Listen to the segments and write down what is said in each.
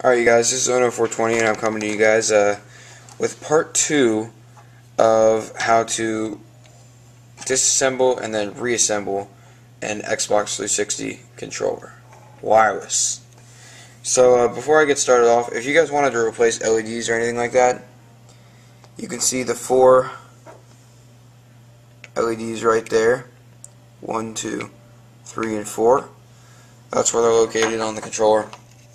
Alright you guys, this is Ono420 and I'm coming to you guys with part 2 of how to disassemble and then reassemble an Xbox 360 controller. Wireless. So before I get started off, if you guys wanted to replace LEDs or anything like that, you can see the 4 LEDs right there. 1, 2, 3, and 4. That's where they're located on the controller.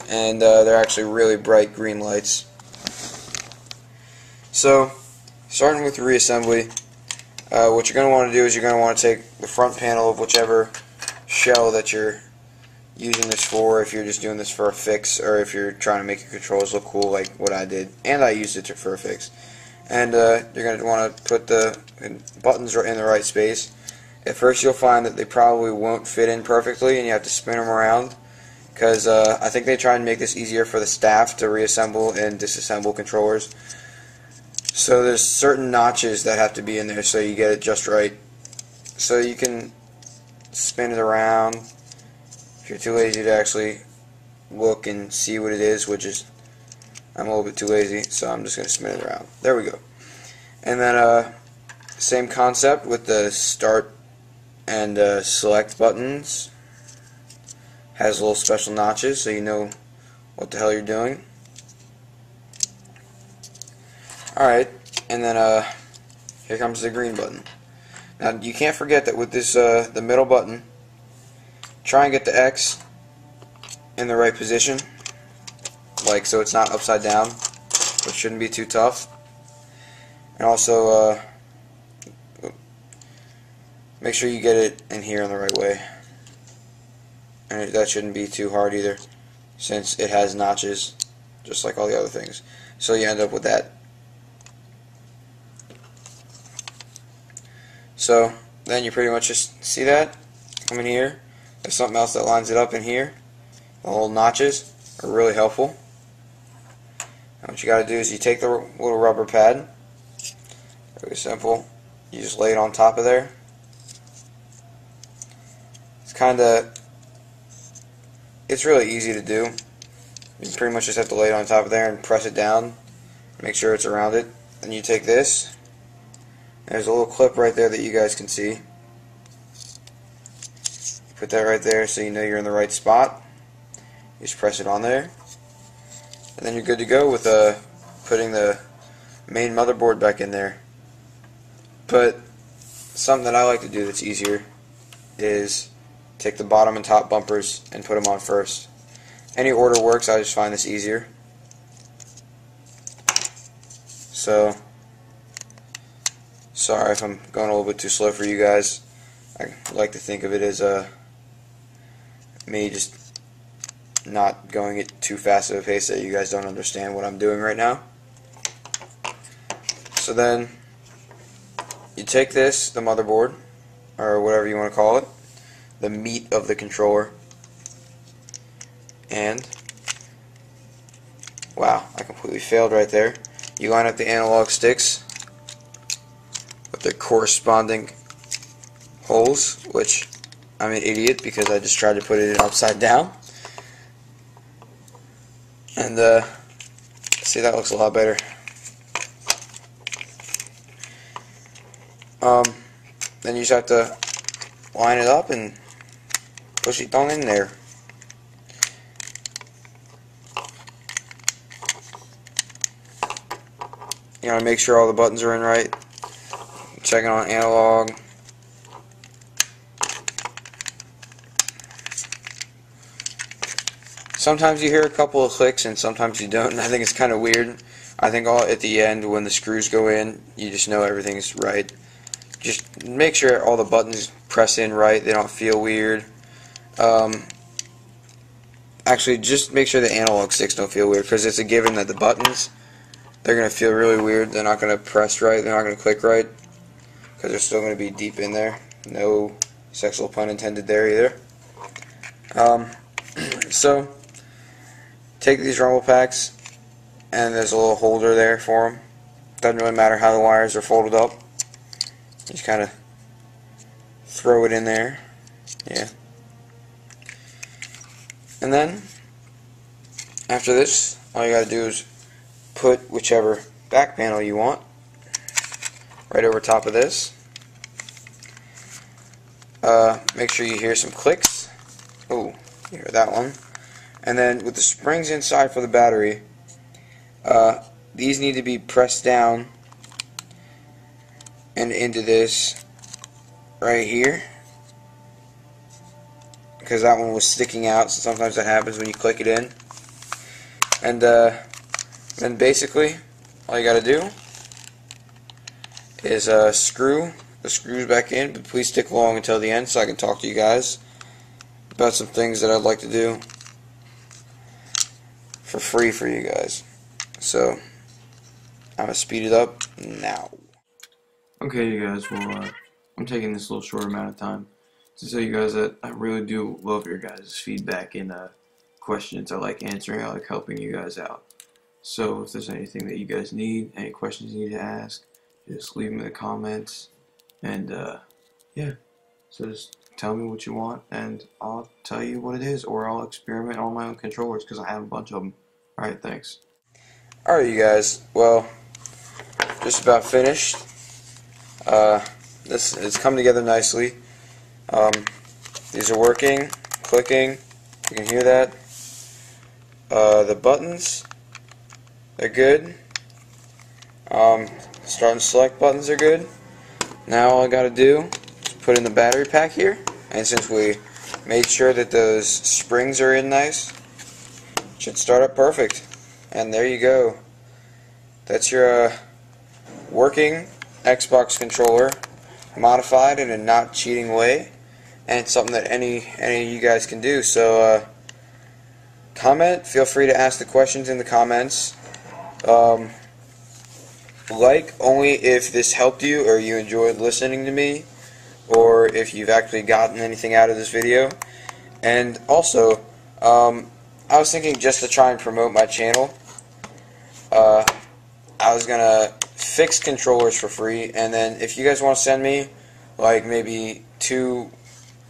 And they're actually really bright green lights. So, starting with reassembly, what you're going to want to do is you're going to want to take the front panel of whichever shell that you're using this for, if you're just doing this for a fix, or if you're trying to make your controls look cool like what I did, and I used it for a fix. And you're going to want to put the buttons in the right space. At first you'll find that they probably won't fit in perfectly and you have to spin them around, because I think they try and make this easier for the staff to reassemble and disassemble controllers. So there's certain notches that have to be in there so you get it just right. So you can spin it around if you're too lazy to actually look and see what it is, which is, I'm a little bit too lazy, so I'm just going to spin it around. There we go. And then same concept with the start and select buttons. Has little special notches so you know what the hell you're doing. Alright, and then here comes the green button. Now you can't forget that with this the middle button, try and get the X in the right position, like so it's not upside down, which shouldn't be too tough. And also make sure you get it in here in the right way. And that shouldn't be too hard either, since it has notches just like all the other things. So you end up with that. So then you pretty much just see that come in here. There's something else that lines it up in here. The little notches are really helpful. And what you got to do is you take the little rubber pad. Really simple. You just lay it on top of there. It's really easy to do. You pretty much just have to lay it on top of there and press it down. Make sure it's around it. Then you take this. There's a little clip right there that you guys can see. Put that right there so you know you're in the right spot. You just press it on there. And then you're good to go with putting the main motherboard back in there. But something that I like to do that's easier is take the bottom and top bumpers and put them on first. Any order works, I just find this easier. So, sorry if I'm going a little bit too slow for you guys. I like to think of it as me just not going at too fast of a pace that you guys don't understand what I'm doing right now. So then, you take this, the motherboard, or whatever you want to call it, the meat of the controller, and wow, I completely failed right there. You line up the analog sticks with their corresponding holes, which I'm an idiot because I just tried to put it in upside down. And see, that looks a lot better. Then you just have to line it up and push it on in there. You gotta make sure all the buttons are in right. Checking on analog. Sometimes you hear a couple of clicks and sometimes you don't, and I think it's kind of weird. I think at the end when the screws go in, you just know everything's right. Just make sure all the buttons press in right, they don't feel weird. Actually, just make sure the analog sticks don't feel weird, because it's a given that the buttons, they're going to feel really weird. They're not going to press right, they're not going to click right, because they're still going to be deep in there. No sexual pun intended there either. So, take these rumble packs, and there's a little holder there for them. Doesn't really matter how the wires are folded up. Just kind of throw it in there. Yeah. And then After this, all you gotta do is put whichever back panel you want right over top of this. Make sure you hear some clicks. Oh, you hear that one. And then with the springs inside for the battery, these need to be pressed down and into this right here, because that one was sticking out, so sometimes that happens when you click it in. And then basically all you gotta do is screw the screws back in, but please stick along until the end so I can talk to you guys about some things that I'd like to do for free for you guys. So I'm gonna speed it up now. Okay, you guys, well, I'm taking this little short amount of time to tell you guys that I really do love your guys' feedback and questions. I like answering, I like helping you guys out. So if there's anything that you guys need, any questions you need to ask, just leave them in the comments. And yeah, so just tell me what you want and I'll tell you what it is, or I'll experiment on my own controllers because I have a bunch of them. Alright, thanks. Alright, you guys, well, just about finished. This has come together nicely. These are working, clicking, you can hear that. The buttons, they're good. Start and select buttons are good. Now all I gotta do is put in the battery pack here, and since we made sure that those springs are in nice, it should start up perfect. And there you go. That's your working Xbox controller, modified in a not cheating way, and it's something that any of you guys can do. So comment, feel free to ask the questions in the comments. Like only if this helped you or you enjoyed listening to me, or if you've actually gotten anything out of this video. And also, I was thinking just to try and promote my channel, I was gonna fix controllers for free, and then if you guys want to send me like maybe 2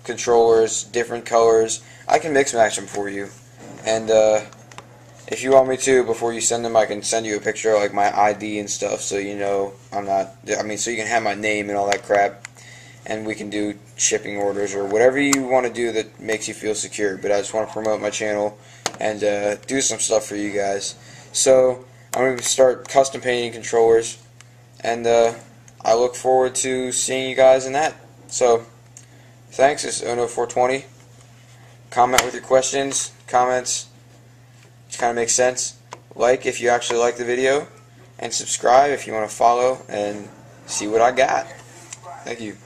controllers, different colors, I can mix match them for you. And if you want me to, before you send them, I can send you a picture of like my ID and stuff, so you know I'm not, so you can have my name and all that crap, and we can do shipping orders or whatever you want to do that makes you feel secure. But I just want to promote my channel and do some stuff for you guys. So I'm going to start custom painting controllers, and I look forward to seeing you guys in that. So thanks. This is Ono420. Comment with your questions, comments, which kind of makes sense. Like if you actually like the video, and subscribe if you want to follow and see what I got. Thank you.